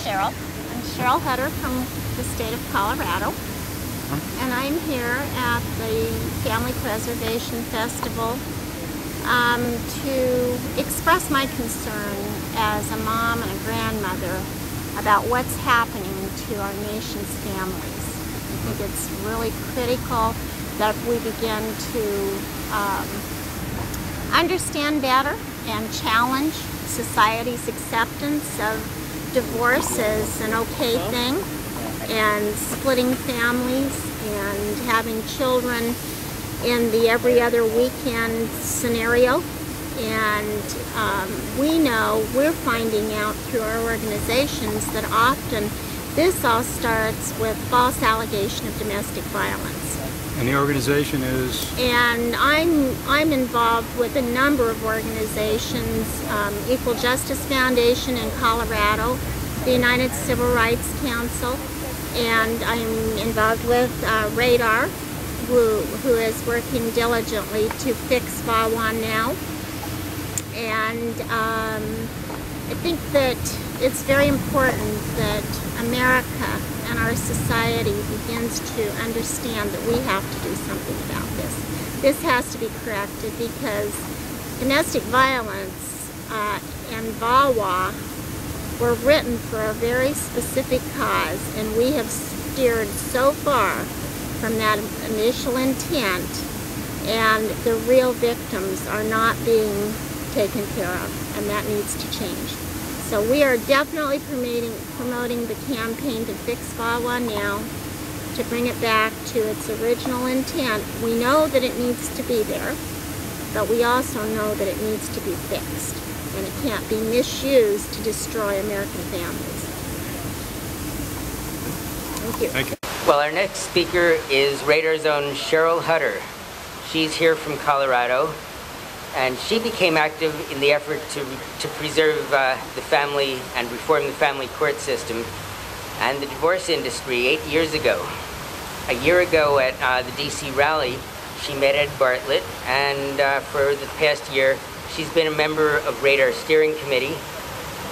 Cheryl. I'm Sheryle Hutter from the state of Colorado, and I'm here at the Family Preservation Festival to express my concern as a mom and a grandmother about what's happening to our nation's families. I think it's really critical that we begin to understand better and challenge society's acceptance of divorce as an okay thing, and splitting families and having children in the every other weekend scenario. And we know, we're finding out through our organizations that often this all starts with false allegation of domestic violence. And the organization is? And I'm involved with a number of organizations, Equal Justice Foundation in Colorado, the United Civil Rights Council, and I'm involved with RADAR, who is working diligently to fix VAWA now. And I think that it's very important that America and our society begins to understand that we have to do something about this. This has to be corrected because domestic violence and VAWA were written for a very specific cause, and we have steered so far from that initial intent, and the real victims are not being taken care of, and that needs to change. So we are definitely promoting the campaign to fix VAWA now, to bring it back to its original intent. We know that it needs to be there, but we also know that it needs to be fixed, and it can't be misused to destroy American families. Thank you. Thank you. Well, our next speaker is Radar's own Sheryle Hutter. She's here from Colorado, and she became active in the effort to preserve the family and reform the family court system and the divorce industry 8 years ago. A year ago at the DC rally, she met Ed Bartlett, and for the past year, she's been a member of Radar's steering committee.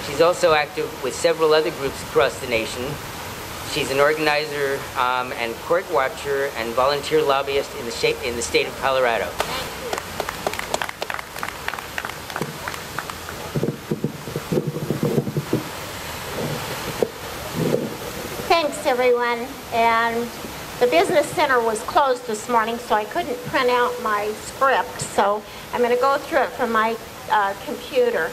She's also active with several other groups across the nation. She's an organizer and court watcher and volunteer lobbyist in the state of Colorado. Thanks, everyone. And the Business Center was closed this morning, so I couldn't print out my script, so I'm going to go through it from my computer.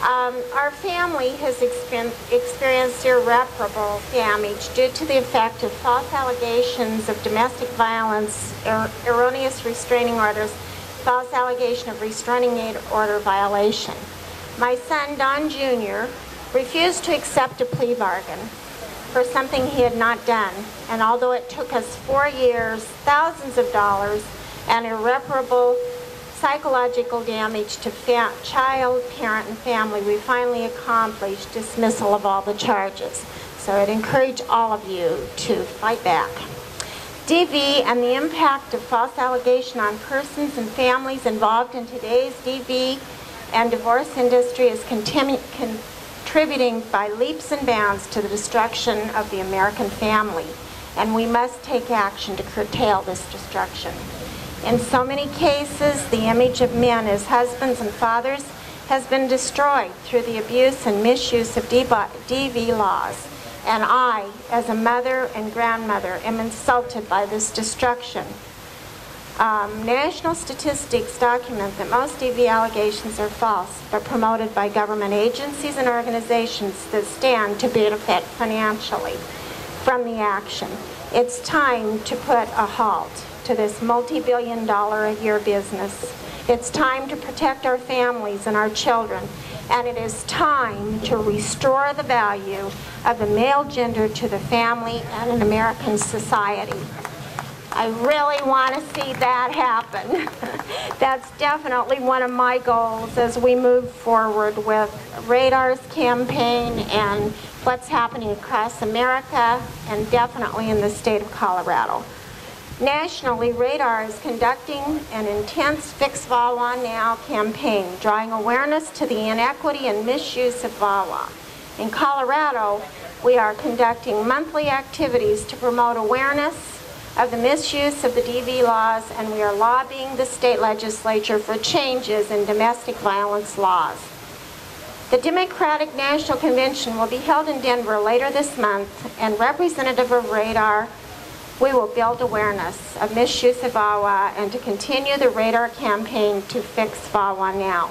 Our family has experienced irreparable damage due to the effect of false allegations of domestic violence, erroneous restraining orders, false allegation of restraining order violation. My son, Don Jr., refused to accept a plea bargain for something he had not done, and although it took us 4 years, thousands of dollars, and irreparable psychological damage to child, parent, and family, we finally accomplished dismissal of all the charges. So I'd encourage all of you to fight back. DV and the impact of false allegation on persons and families involved in today's DV and divorce industry is contributing by leaps and bounds to the destruction of the American family, and we must take action to curtail this destruction. In so many cases, the image of men as husbands and fathers has been destroyed through the abuse and misuse of DV laws, and I, as a mother and grandmother, am insulted by this destruction. National statistics document that most DV allegations are false, but promoted by government agencies and organizations that stand to benefit financially from the action. It's time to put a halt to this multi-billion-dollar-a-year business. It's time to protect our families and our children, and it is time to restore the value of the male gender to the family and in American society. I really want to see that happen. That's definitely one of my goals as we move forward with Radar's campaign and what's happening across America and definitely in the state of Colorado. Nationally, Radar is conducting an intense Fix VAWA Now campaign, drawing awareness to the inequity and misuse of VAWA. In Colorado, We are conducting monthly activities to promote awareness of the misuse of the DV laws, and we are lobbying the state legislature for changes in domestic violence laws. The Democratic National Convention will be held in Denver later this month, and representative of RADAR, we will build awareness of misuse of VAWA and to continue the RADAR campaign to fix VAWA now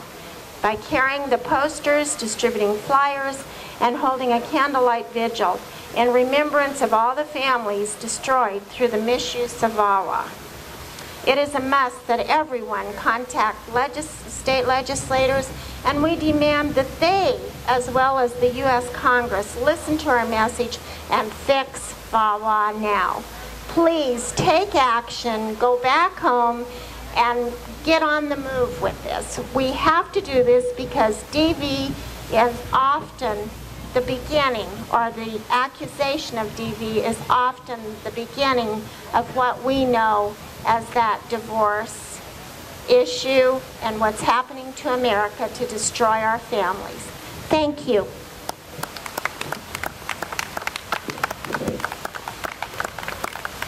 by carrying the posters, distributing flyers, and holding a candlelight vigil in remembrance of all the families destroyed through the misuse of VAWA. It is a must that everyone contact state legislators, and we demand that they, as well as the U.S. Congress, listen to our message and fix VAWA now. Please take action, go back home, and get on the move with this. We have to do this because DV is often the beginning, or the accusation of DV is often the beginning of what we know as that divorce issue and what's happening to America to destroy our families. Thank you.